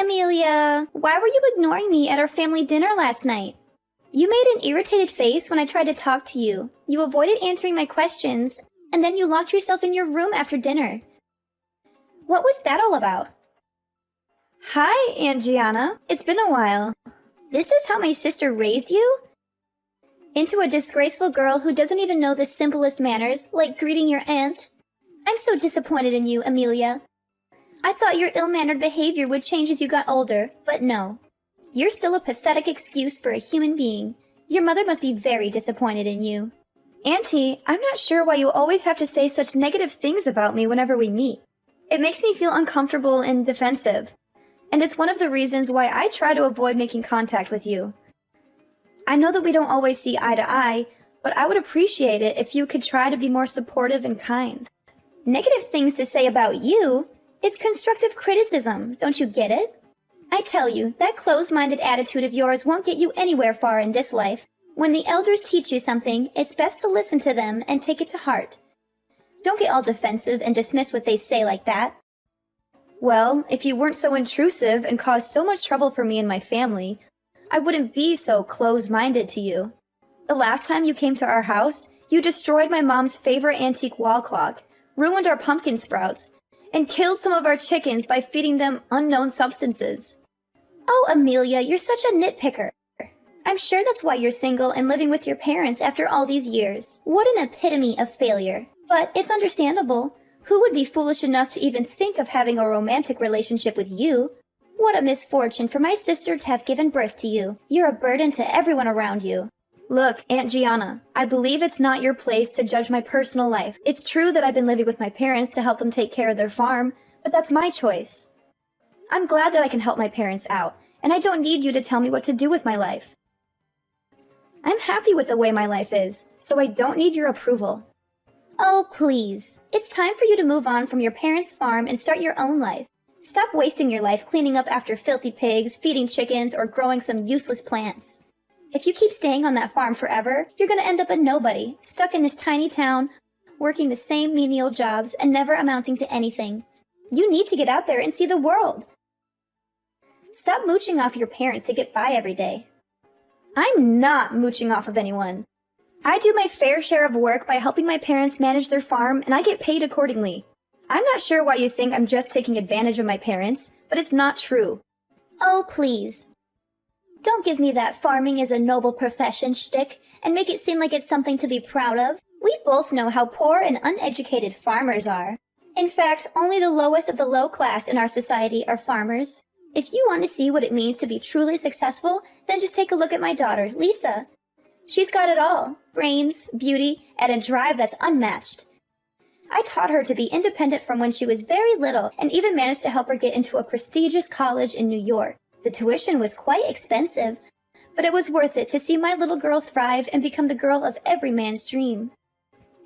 Amelia, why were you ignoring me at our family dinner last night? You made an irritated face when I tried to talk to you. You avoided answering my questions, and then you locked yourself in your room after dinner. What was that all about? Hi, Aunt Gianna. It's been a while. This is how my sister raised you? Into a disgraceful girl who doesn't even know the simplest manners, like greeting your aunt. I'm so disappointed in you, Amelia. I thought your ill-mannered behavior would change as you got older, but no. You're still a pathetic excuse for a human being. Your mother must be very disappointed in you. Auntie, I'm not sure why you always have to say such negative things about me whenever we meet. It makes me feel uncomfortable and defensive. And it's one of the reasons why I try to avoid making contact with you. I know that we don't always see eye to eye, but I would appreciate it if you could try to be more supportive and kind. Negative things to say about you? It's constructive criticism, don't you get it? I tell you, that closed-minded attitude of yours won't get you anywhere far in this life. When the elders teach you something, it's best to listen to them and take it to heart. Don't get all defensive and dismiss what they say like that. Well, if you weren't so intrusive and caused so much trouble for me and my family, I wouldn't be so close-minded to you. The last time you came to our house, you destroyed my mom's favorite antique wall clock, ruined our pumpkin sprouts, and killed some of our chickens by feeding them unknown substances. Oh, Amelia, you're such a nitpicker. I'm sure that's why you're single and living with your parents after all these years. What an epitome of failure. But it's understandable. Who would be foolish enough to even think of having a romantic relationship with you? What a misfortune for my sister to have given birth to you. You're a burden to everyone around you. Look, Aunt Gianna, I believe it's not your place to judge my personal life. It's true that I've been living with my parents to help them take care of their farm, but that's my choice. I'm glad that I can help my parents out, and I don't need you to tell me what to do with my life. I'm happy with the way my life is, so I don't need your approval. Oh, please. It's time for you to move on from your parents' farm and start your own life. Stop wasting your life cleaning up after filthy pigs, feeding chickens, or growing some useless plants. If you keep staying on that farm forever, you're going to end up a nobody, stuck in this tiny town, working the same menial jobs and never amounting to anything. You need to get out there and see the world. Stop mooching off your parents to get by every day. I'm not mooching off of anyone. I do my fair share of work by helping my parents manage their farm, and I get paid accordingly. I'm not sure why you think I'm just taking advantage of my parents, but it's not true. Oh, please. Don't give me that farming is a noble profession shtick and make it seem like it's something to be proud of. We both know how poor and uneducated farmers are. In fact, only the lowest of the low class in our society are farmers. If you want to see what it means to be truly successful, then just take a look at my daughter, Lisa. She's got it all. Brains, beauty, and a drive that's unmatched. I taught her to be independent from when she was very little and even managed to help her get into a prestigious college in New York. The tuition was quite expensive, but it was worth it to see my little girl thrive and become the girl of every man's dream.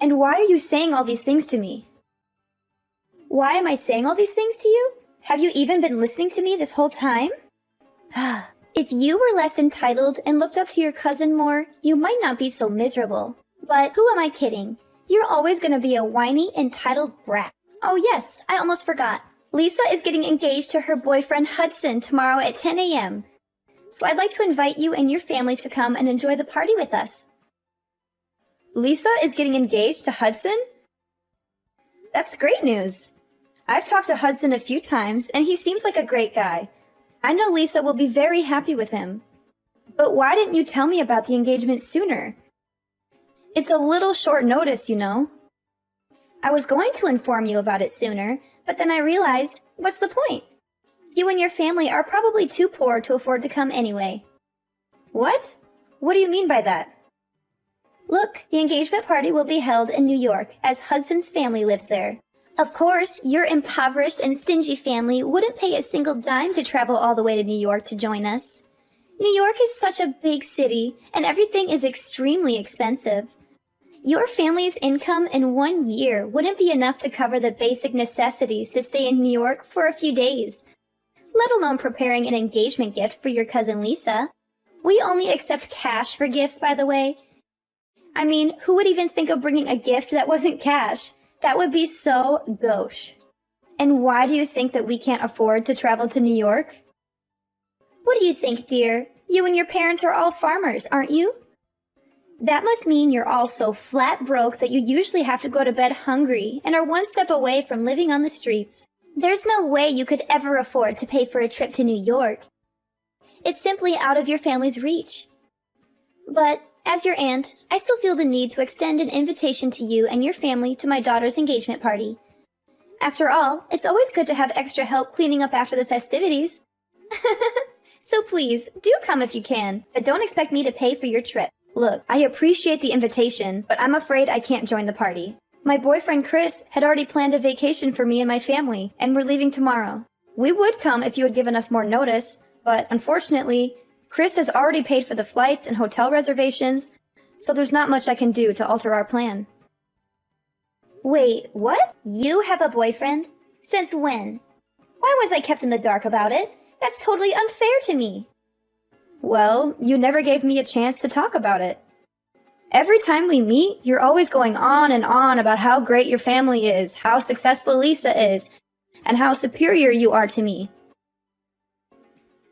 And why are you saying all these things to me? Why am I saying all these things to you? Have you even been listening to me this whole time? If you were less entitled and looked up to your cousin more, you might not be so miserable. But who am I kidding? You're always going to be a whiny, entitled brat. Oh yes, I almost forgot. Lisa is getting engaged to her boyfriend Hudson tomorrow at 10 a.m. So I'd like to invite you and your family to come and enjoy the party with us. Lisa is getting engaged to Hudson? That's great news. I've talked to Hudson a few times, and he seems like a great guy. I know Lisa will be very happy with him. But why didn't you tell me about the engagement sooner? It's a little short notice, you know. I was going to inform you about it sooner, but then I realized, what's the point? You and your family are probably too poor to afford to come anyway. What? What do you mean by that? Look, the engagement party will be held in New York, as Hudson's family lives there. Of course, your impoverished and stingy family wouldn't pay a single dime to travel all the way to New York to join us. New York is such a big city, and everything is extremely expensive. Your family's income in 1 year wouldn't be enough to cover the basic necessities to stay in New York for a few days, let alone preparing an engagement gift for your cousin Lisa. We only accept cash for gifts, by the way. I mean, who would even think of bringing a gift that wasn't cash? That would be so gauche. And why do you think that we can't afford to travel to New York? What do you think, dear? You and your parents are all farmers, aren't you? That must mean you're all so flat broke that you usually have to go to bed hungry and are one step away from living on the streets. There's no way you could ever afford to pay for a trip to New York. It's simply out of your family's reach. But, as your aunt, I still feel the need to extend an invitation to you and your family to my daughter's engagement party. After all, it's always good to have extra help cleaning up after the festivities. So please, do come if you can, but don't expect me to pay for your trip. Look, I appreciate the invitation, but I'm afraid I can't join the party. My boyfriend Chris had already planned a vacation for me and my family, and we're leaving tomorrow. We would come if you had given us more notice, but unfortunately, Chris has already paid for the flights and hotel reservations, so there's not much I can do to alter our plan. Wait, what? You have a boyfriend? Since when? Why was I kept in the dark about it? That's totally unfair to me. Well, you never gave me a chance to talk about it. Every time we meet, you're always going on and on about how great your family is, how successful Lisa is, and how superior you are to me.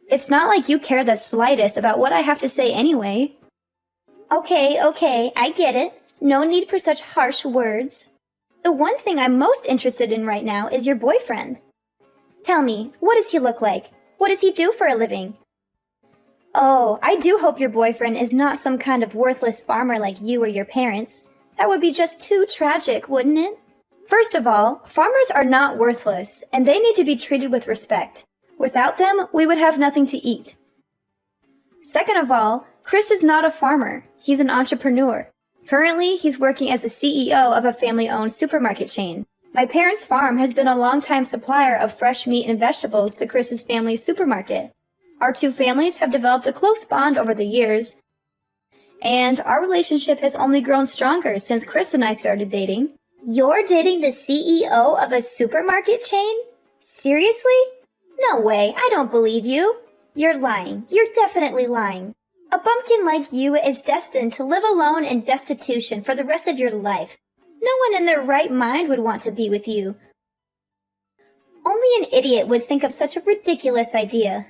It's not like you care the slightest about what I have to say anyway. Okay, I get it. No need for such harsh words. The one thing I'm most interested in right now is your boyfriend. Tell me, what does he look like? What does he do for a living? Oh, I do hope your boyfriend is not some kind of worthless farmer like you or your parents. That would be just too tragic, wouldn't it? First of all, farmers are not worthless, and they need to be treated with respect. Without them, we would have nothing to eat. Second of all, Chris is not a farmer. He's an entrepreneur. Currently, he's working as the CEO of a family-owned supermarket chain. My parents' farm has been a long-time supplier of fresh meat and vegetables to Chris's family's supermarket. Our two families have developed a close bond over the years, and our relationship has only grown stronger since Chris and I started dating. You're dating the CEO of a supermarket chain? Seriously? No way, I don't believe you. You're lying. You're definitely lying. A bumpkin like you is destined to live alone in destitution for the rest of your life. No one in their right mind would want to be with you. Only an idiot would think of such a ridiculous idea.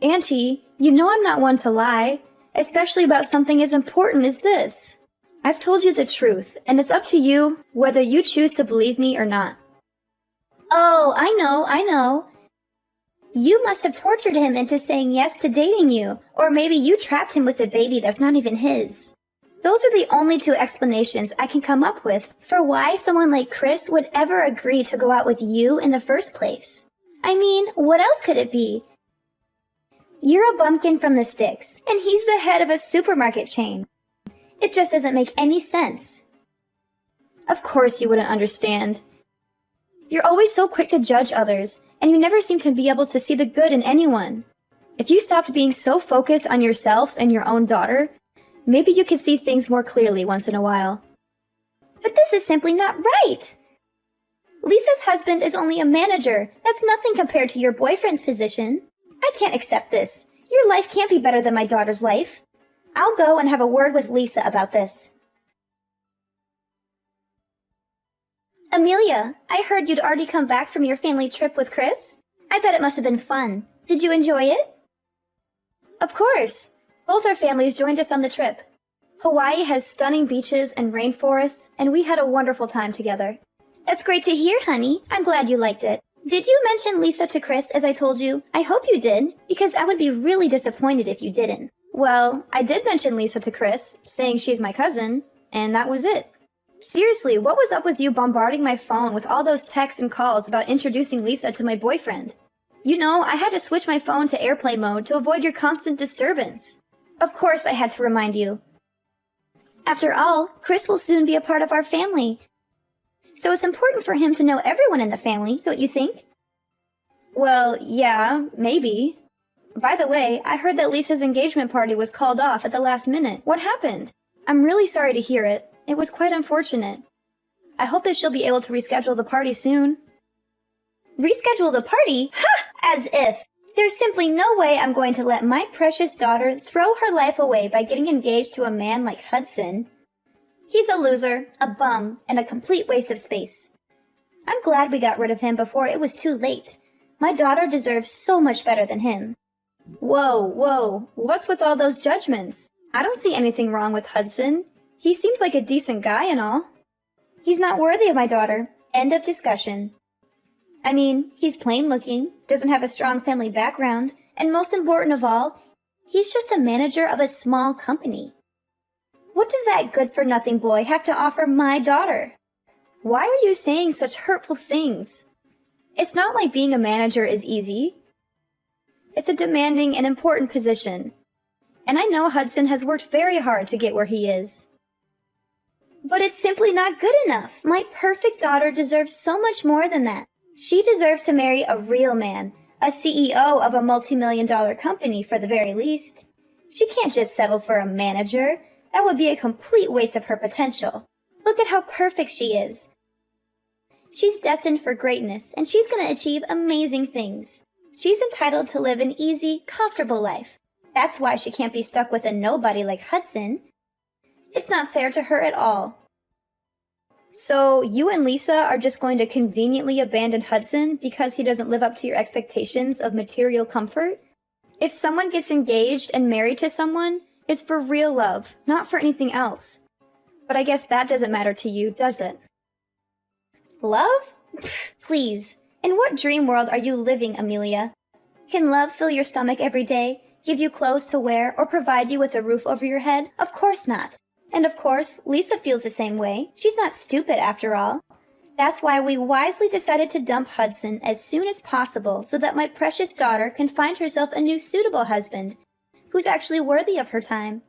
Auntie, you know I'm not one to lie, especially about something as important as this. I've told you the truth, and it's up to you whether you choose to believe me or not. Oh, I know. You must have tortured him into saying yes to dating you, or maybe you trapped him with a baby that's not even his. Those are the only two explanations I can come up with for why someone like Chris would ever agree to go out with you in the first place. I mean, what else could it be? You're a bumpkin from the sticks, and he's the head of a supermarket chain. It just doesn't make any sense. Of course you wouldn't understand. You're always so quick to judge others, and you never seem to be able to see the good in anyone. If you stopped being so focused on yourself and your own daughter, maybe you could see things more clearly once in a while. But this is simply not right! Lisa's husband is only a manager. That's nothing compared to your boyfriend's position. I can't accept this. Your life can't be better than my daughter's life. I'll go and have a word with Lisa about this. Amelia, I heard you'd already come back from your family trip with Chris. I bet it must have been fun. Did you enjoy it? Of course. Both our families joined us on the trip. Hawaii has stunning beaches and rainforests, and we had a wonderful time together. That's great to hear, honey. I'm glad you liked it. Did you mention Lisa to Chris as I told you? I hope you did, because I would be really disappointed if you didn't. Well, I did mention Lisa to Chris, saying she's my cousin, and that was it. Seriously, what was up with you bombarding my phone with all those texts and calls about introducing Lisa to my boyfriend? You know, I had to switch my phone to airplane mode to avoid your constant disturbance. Of course I had to remind you. After all, Chris will soon be a part of our family. So it's important for him to know everyone in the family, don't you think? Well, yeah, maybe. By the way, I heard that Lisa's engagement party was called off at the last minute. What happened? I'm really sorry to hear it. It was quite unfortunate. I hope that she'll be able to reschedule the party soon. Reschedule the party? Ha! As if! There's simply no way I'm going to let my precious daughter throw her life away by getting engaged to a man like Hudson. He's a loser, a bum, and a complete waste of space. I'm glad we got rid of him before it was too late. My daughter deserves so much better than him. Whoa, what's with all those judgments? I don't see anything wrong with Hudson. He seems like a decent guy and all. He's not worthy of my daughter. End of discussion. I mean, he's plain looking, doesn't have a strong family background, and most important of all, he's just a manager of a small company. What does that good-for-nothing boy have to offer my daughter? Why are you saying such hurtful things? It's not like being a manager is easy. It's a demanding and important position, and I know Hudson has worked very hard to get where he is. But it's simply not good enough. My perfect daughter deserves so much more than that. She deserves to marry a real man, a CEO of a multi-million-dollar company for the very least. She can't just settle for a manager. That would be a complete waste of her potential. Look at how perfect she is. She's destined for greatness, and she's going to achieve amazing things. She's entitled to live an easy, comfortable life. That's why she can't be stuck with a nobody like Hudson. It's not fair to her at all. So you and Lisa are just going to conveniently abandon Hudson because he doesn't live up to your expectations of material comfort? If someone gets engaged and married to someone, it's for real love, not for anything else. But I guess that doesn't matter to you, does it? Love? Please. In what dream world are you living, Amelia? Can love fill your stomach every day, give you clothes to wear, or provide you with a roof over your head? Of course not. And of course, Lisa feels the same way. She's not stupid after all. That's why we wisely decided to dump Hudson as soon as possible so that my precious daughter can find herself a new suitable husband who's actually worthy of her time.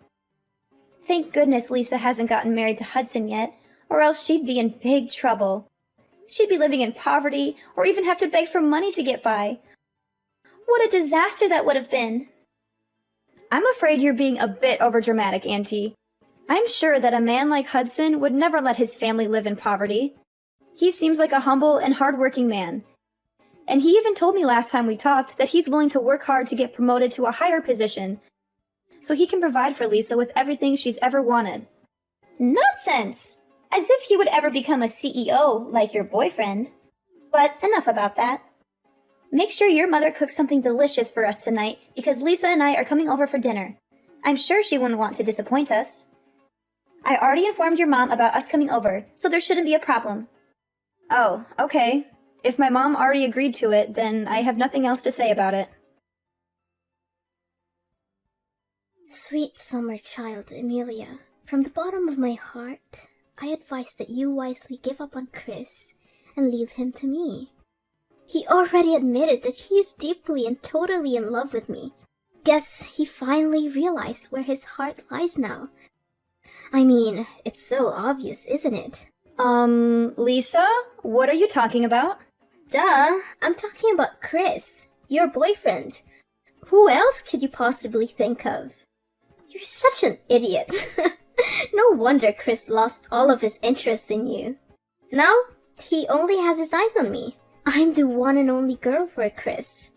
Thank goodness Lisa hasn't gotten married to Hudson yet, or else she'd be in big trouble. She'd be living in poverty or even have to beg for money to get by. What a disaster that would have been. I'm afraid you're being a bit overdramatic, Auntie. I'm sure that a man like Hudson would never let his family live in poverty. He seems like a humble and hardworking man. And he even told me last time we talked that he's willing to work hard to get promoted to a higher position, so he can provide for Lisa with everything she's ever wanted. Nonsense! As if he would ever become a CEO like your boyfriend. But enough about that. Make sure your mother cooks something delicious for us tonight, because Lisa and I are coming over for dinner. I'm sure she wouldn't want to disappoint us. I already informed your mom about us coming over, so there shouldn't be a problem. Oh, okay. If my mom already agreed to it, then I have nothing else to say about it. Sweet summer child, Amelia, from the bottom of my heart, I advise that you wisely give up on Chris and leave him to me. He already admitted that he is deeply and totally in love with me. Guess he finally realized where his heart lies now. I mean, it's so obvious, isn't it? Lisa? What are you talking about? Duh, I'm talking about Chris, your boyfriend. Who else could you possibly think of? You're such an idiot. No wonder Chris lost all of his interest in you. Now, he only has his eyes on me. I'm the one and only girl for Chris.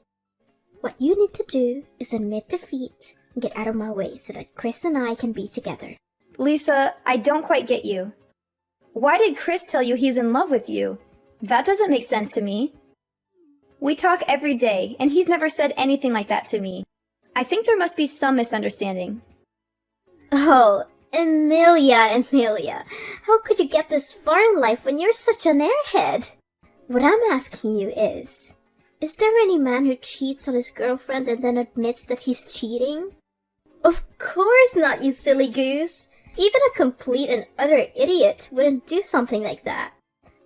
What you need to do is admit defeat and get out of my way so that Chris and I can be together. Lisa, I don't quite get you. Why did Chris tell you he's in love with you? That doesn't make sense to me. We talk every day, and he's never said anything like that to me. I think there must be some misunderstanding. Oh, Amelia, how could you get this far in life when you're such an airhead? What I'm asking you is there any man who cheats on his girlfriend and then admits that he's cheating? Of course not, you silly goose. Even a complete and utter idiot wouldn't do something like that.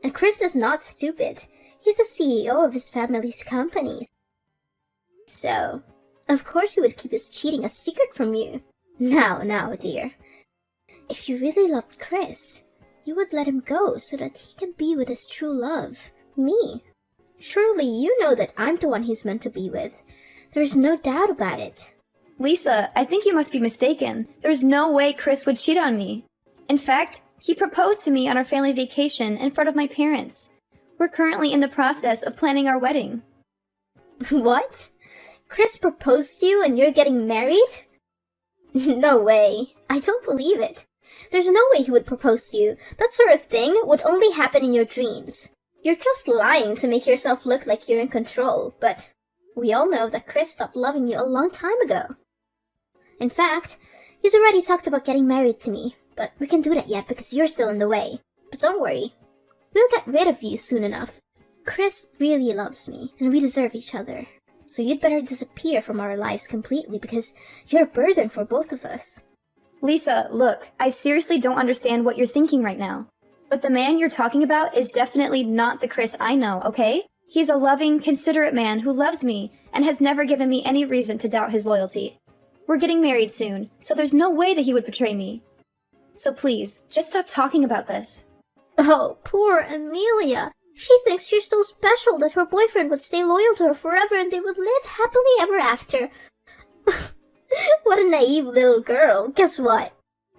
And Chris is not stupid. He's the CEO of his family's company. So, of course he would keep his cheating a secret from you. Now, dear. If you really loved Chris, you would let him go so that he can be with his true love, me. Surely you know that I'm the one he's meant to be with. There's no doubt about it. Lisa, I think you must be mistaken. There's no way Chris would cheat on me. In fact, he proposed to me on our family vacation in front of my parents. We're currently in the process of planning our wedding. What? Chris proposed to you and you're getting married? No way. I don't believe it. There's no way he would propose to you. That sort of thing would only happen in your dreams. You're just lying to make yourself look like you're in control, but... We all know that Chris stopped loving you a long time ago. In fact, he's already talked about getting married to me, but we can't do that yet because you're still in the way. But don't worry, we'll get rid of you soon enough. Chris really loves me, and we deserve each other. So you'd better disappear from our lives completely because you're a burden for both of us. Lisa, look, I seriously don't understand what you're thinking right now. But the man you're talking about is definitely not the Chris I know, okay? He's a loving, considerate man who loves me and has never given me any reason to doubt his loyalty. We're getting married soon, so there's no way that he would betray me. So please, just stop talking about this. Oh, poor Amelia. She thinks you're so special that her boyfriend would stay loyal to her forever and they would live happily ever after. What a naive little girl. Guess what?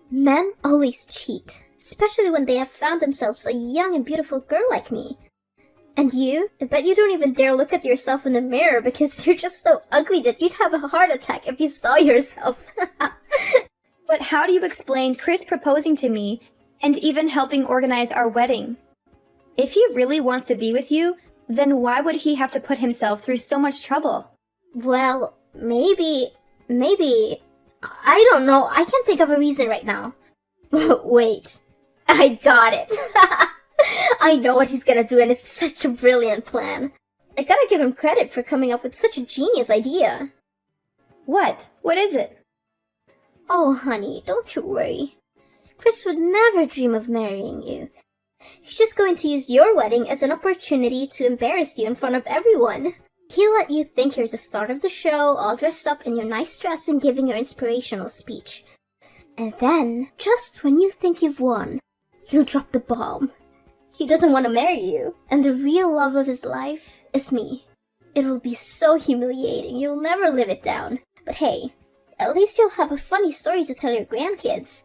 Men always cheat, especially when they have found themselves a young and beautiful girl like me. And you? I bet you don't even dare look at yourself in the mirror because you're just so ugly that you'd have a heart attack if you saw yourself. But how do you explain Chris proposing to me and even helping organize our wedding? If he really wants to be with you, then why would he have to put himself through so much trouble? Well, maybe, I don't know. I can't think of a reason right now. Wait, I got it. I know what he's gonna do and it's such a brilliant plan. I gotta give him credit for coming up with such a genius idea. What? What is it? Oh, honey, don't you worry. Chris would never dream of marrying you. He's just going to use your wedding as an opportunity to embarrass you in front of everyone. He'll let you think you're the star of the show, all dressed up in your nice dress and giving your inspirational speech. And then, just when you think you've won, he'll drop the bomb. He doesn't want to marry you, and the real love of his life is me. It will be so humiliating, you'll never live it down. But hey, at least you'll have a funny story to tell your grandkids.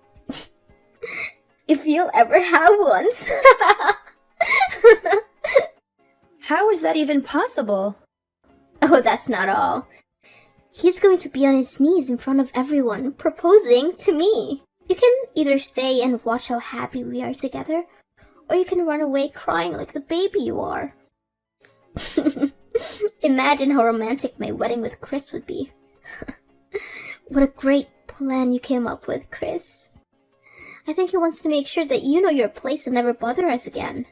If you'll ever have one. How is that even possible? Oh, that's not all. He's going to be on his knees in front of everyone, proposing to me. You can either stay and watch how happy we are together, or you can run away crying like the baby you are. Imagine how romantic my wedding with Chris would be. What a great plan you came up with, Chris. I think he wants to make sure that you know your place and never bother us again.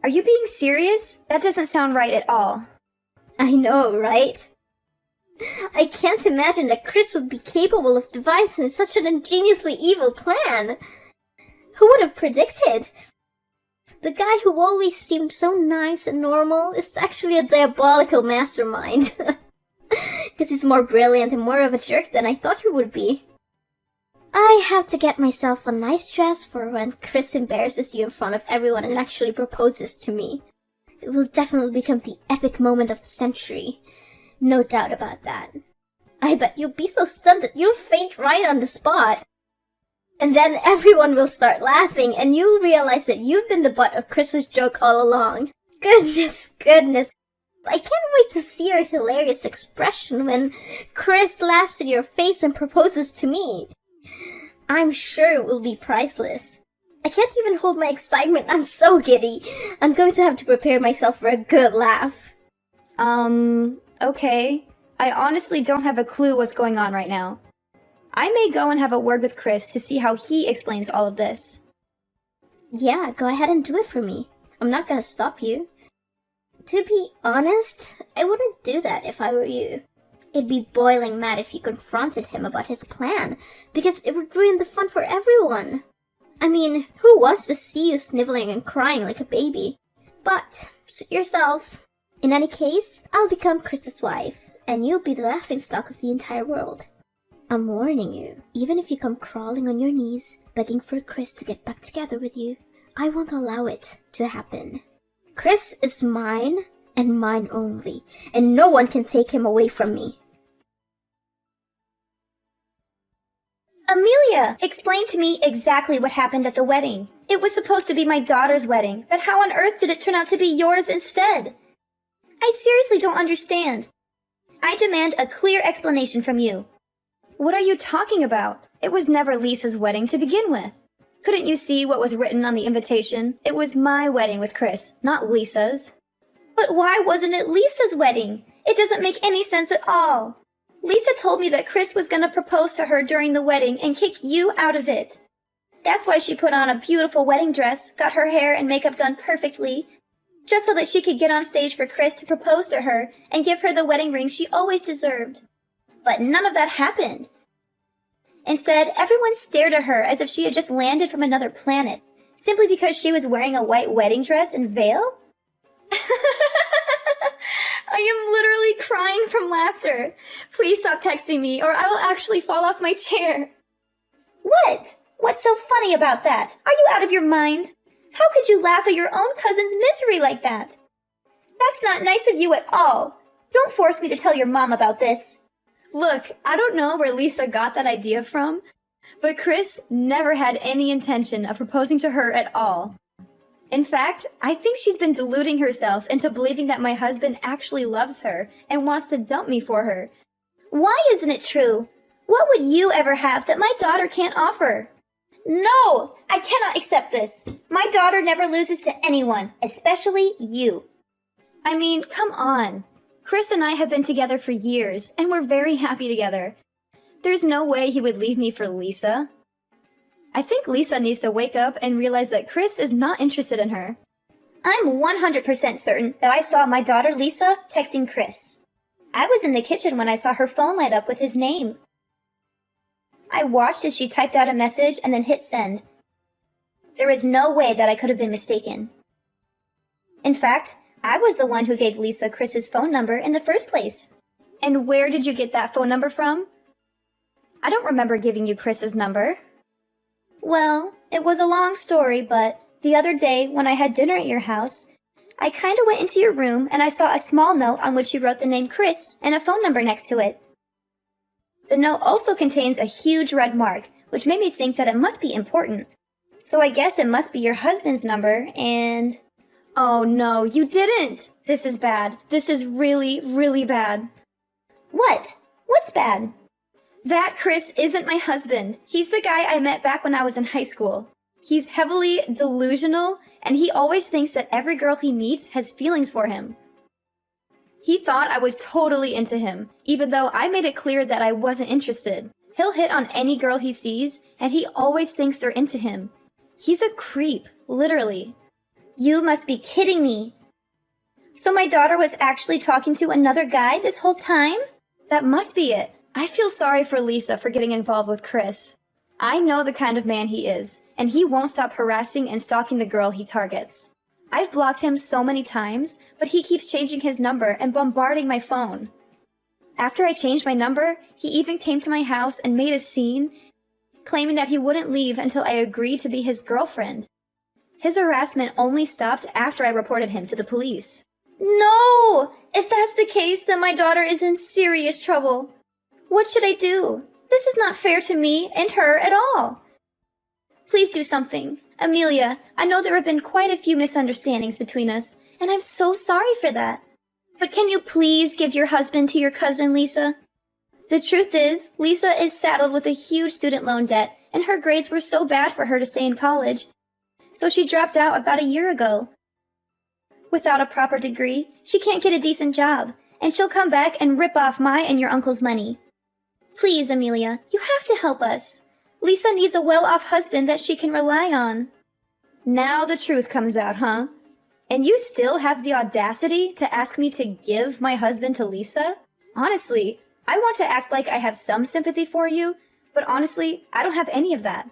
Are you being serious? That doesn't sound right at all. I know, right? I can't imagine that Chris would be capable of devising such an ingeniously evil plan. Who would have predicted? The guy who always seemed so nice and normal is actually a diabolical mastermind. Because he's more brilliant and more of a jerk than I thought he would be. I have to get myself a nice dress for when Chris embarrasses you in front of everyone and actually proposes to me. It will definitely become the epic moment of the century. No doubt about that. I bet you'll be so stunned that you'll faint right on the spot. And then everyone will start laughing and you'll realize that you've been the butt of Chris's joke all along. Goodness. I can't wait to see your hilarious expression when Chris laughs in your face and proposes to me. I'm sure it will be priceless. I can't even hold my excitement. I'm so giddy. I'm going to have to prepare myself for a good laugh. Okay. I honestly don't have a clue what's going on right now. I may go and have a word with Chris to see how he explains all of this. Yeah, go ahead and do it for me. I'm not gonna stop you. To be honest, I wouldn't do that if I were you. I'd be boiling mad if you confronted him about his plan, because it would ruin the fun for everyone. I mean, who wants to see you sniveling and crying like a baby? But, suit yourself. In any case, I'll become Chris's wife, and you'll be the laughingstock of the entire world. I'm warning you, even if you come crawling on your knees, begging for Chris to get back together with you, I won't allow it to happen. Chris is mine, and mine only, and no one can take him away from me. Amelia, explain to me exactly what happened at the wedding. It was supposed to be my daughter's wedding, but how on earth did it turn out to be yours instead? I seriously don't understand. I demand a clear explanation from you. What are you talking about? It was never Lisa's wedding to begin with. Couldn't you see what was written on the invitation? It was my wedding with Chris, not Lisa's. But why wasn't it Lisa's wedding? It doesn't make any sense at all. Lisa told me that Chris was going to propose to her during the wedding and kick you out of it. That's why she put on a beautiful wedding dress, got her hair and makeup done perfectly, just so that she could get on stage for Chris to propose to her and give her the wedding ring she always deserved. But none of that happened. Instead, everyone stared at her as if she had just landed from another planet, simply because she was wearing a white wedding dress and veil? I am literally crying from laughter. Please stop texting me or I will actually fall off my chair. What? What's so funny about that? Are you out of your mind? How could you laugh at your own cousin's misery like that? That's not nice of you at all. Don't force me to tell your mom about this. Look, I don't know where Lisa got that idea from, but Chris never had any intention of proposing to her at all. In fact, I think she's been deluding herself into believing that my husband actually loves her and wants to dump me for her. Why isn't it true? What would you ever have that my daughter can't offer? No! I cannot accept this. My daughter never loses to anyone, especially you. I mean, come on. Chris and I have been together for years, and we're very happy together. There's no way he would leave me for Lisa. I think Lisa needs to wake up and realize that Chris is not interested in her. I'm 100% certain that I saw my daughter Lisa texting Chris. I was in the kitchen when I saw her phone light up with his name. I watched as she typed out a message and then hit send. There is no way that I could have been mistaken. In fact, I was the one who gave Lisa Chris's phone number in the first place. And where did you get that phone number from? I don't remember giving you Chris's number. Well, it was a long story, but the other day when I had dinner at your house, I kinda went into your room and I saw a small note on which you wrote the name Chris and a phone number next to it. The note also contains a huge red mark, which made me think that it must be important. So I guess it must be your husband's number, and... Oh no, you didn't! This is bad. This is really, really bad. What? What's bad? That Chris isn't my husband. He's the guy I met back when I was in high school. He's heavily delusional, and he always thinks that every girl he meets has feelings for him. He thought I was totally into him, even though I made it clear that I wasn't interested. He'll hit on any girl he sees, and he always thinks they're into him. He's a creep, literally. You must be kidding me. So my daughter was actually talking to another guy this whole time? That must be it. I feel sorry for Lisa for getting involved with Chris. I know the kind of man he is, and he won't stop harassing and stalking the girl he targets. I've blocked him so many times, but he keeps changing his number and bombarding my phone. After I changed my number, he even came to my house and made a scene, claiming that he wouldn't leave until I agreed to be his girlfriend. His harassment only stopped after I reported him to the police. No! If that's the case, then my daughter is in serious trouble. What should I do? This is not fair to me and her at all. Please do something. Amelia, I know there have been quite a few misunderstandings between us, and I'm so sorry for that. But can you please give your husband to your cousin, Lisa? The truth is, Lisa is saddled with a huge student loan debt, and her grades were so bad for her to stay in college, so she dropped out about a year ago. Without a proper degree, she can't get a decent job, and she'll come back and rip off my and your uncle's money. Please, Amelia, you have to help us. Lisa needs a well-off husband that she can rely on. Now the truth comes out, huh? And you still have the audacity to ask me to give my husband to Lisa? Honestly, I want to act like I have some sympathy for you, but honestly, I don't have any of that.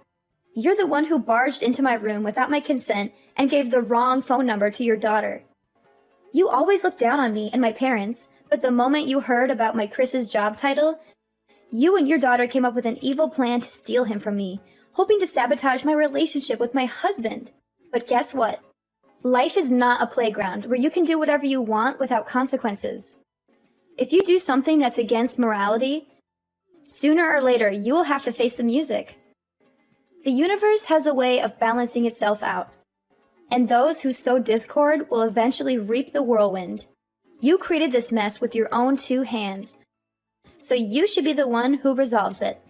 You're the one who barged into my room without my consent and gave the wrong phone number to your daughter. You always looked down on me and my parents, but the moment you heard about my Chris's job title, you and your daughter came up with an evil plan to steal him from me, hoping to sabotage my relationship with my husband. But guess what? Life is not a playground where you can do whatever you want without consequences. If you do something that's against morality, sooner or later you will have to face the music. The universe has a way of balancing itself out, and those who sow discord will eventually reap the whirlwind. You created this mess with your own 2 hands, so you should be the one who resolves it.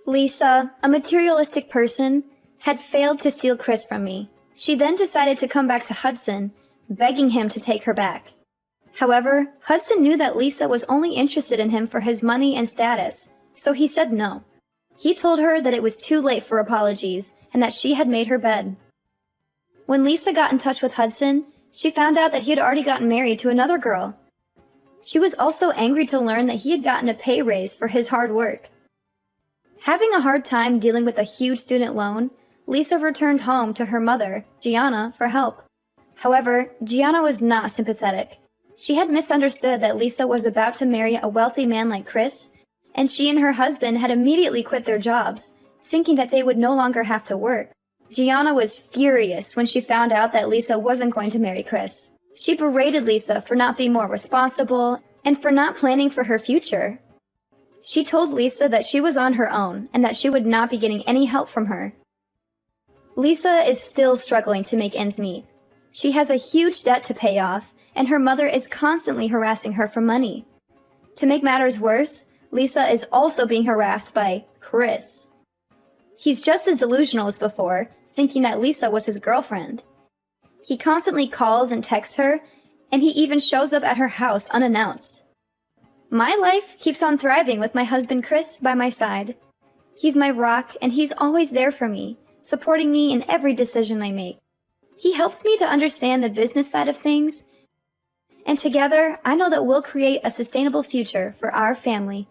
Lisa, a materialistic person, had failed to steal Chris from me. She then decided to come back to Hudson, begging him to take her back. However, Hudson knew that Lisa was only interested in him for his money and status, so he said no. He told her that it was too late for apologies and that she had made her bed. When Lisa got in touch with Hudson, she found out that he had already gotten married to another girl. She was also angry to learn that he had gotten a pay raise for his hard work. Having a hard time dealing with a huge student loan, Lisa returned home to her mother, Gianna, for help. However, Gianna was not sympathetic. She had misunderstood that Lisa was about to marry a wealthy man like Chris, and she and her husband had immediately quit their jobs, thinking that they would no longer have to work. Gianna was furious when she found out that Lisa wasn't going to marry Chris. She berated Lisa for not being more responsible and for not planning for her future. She told Lisa that she was on her own and that she would not be getting any help from her. Lisa is still struggling to make ends meet. She has a huge debt to pay off, and her mother is constantly harassing her for money. To make matters worse, Lisa is also being harassed by Chris. He's just as delusional as before, thinking that Lisa was his girlfriend. He constantly calls and texts her, and he even shows up at her house unannounced. My life keeps on thriving with my husband Chris by my side. He's my rock, and he's always there for me, supporting me in every decision I make. He helps me to understand the business side of things, and together I know that we'll create a sustainable future for our family.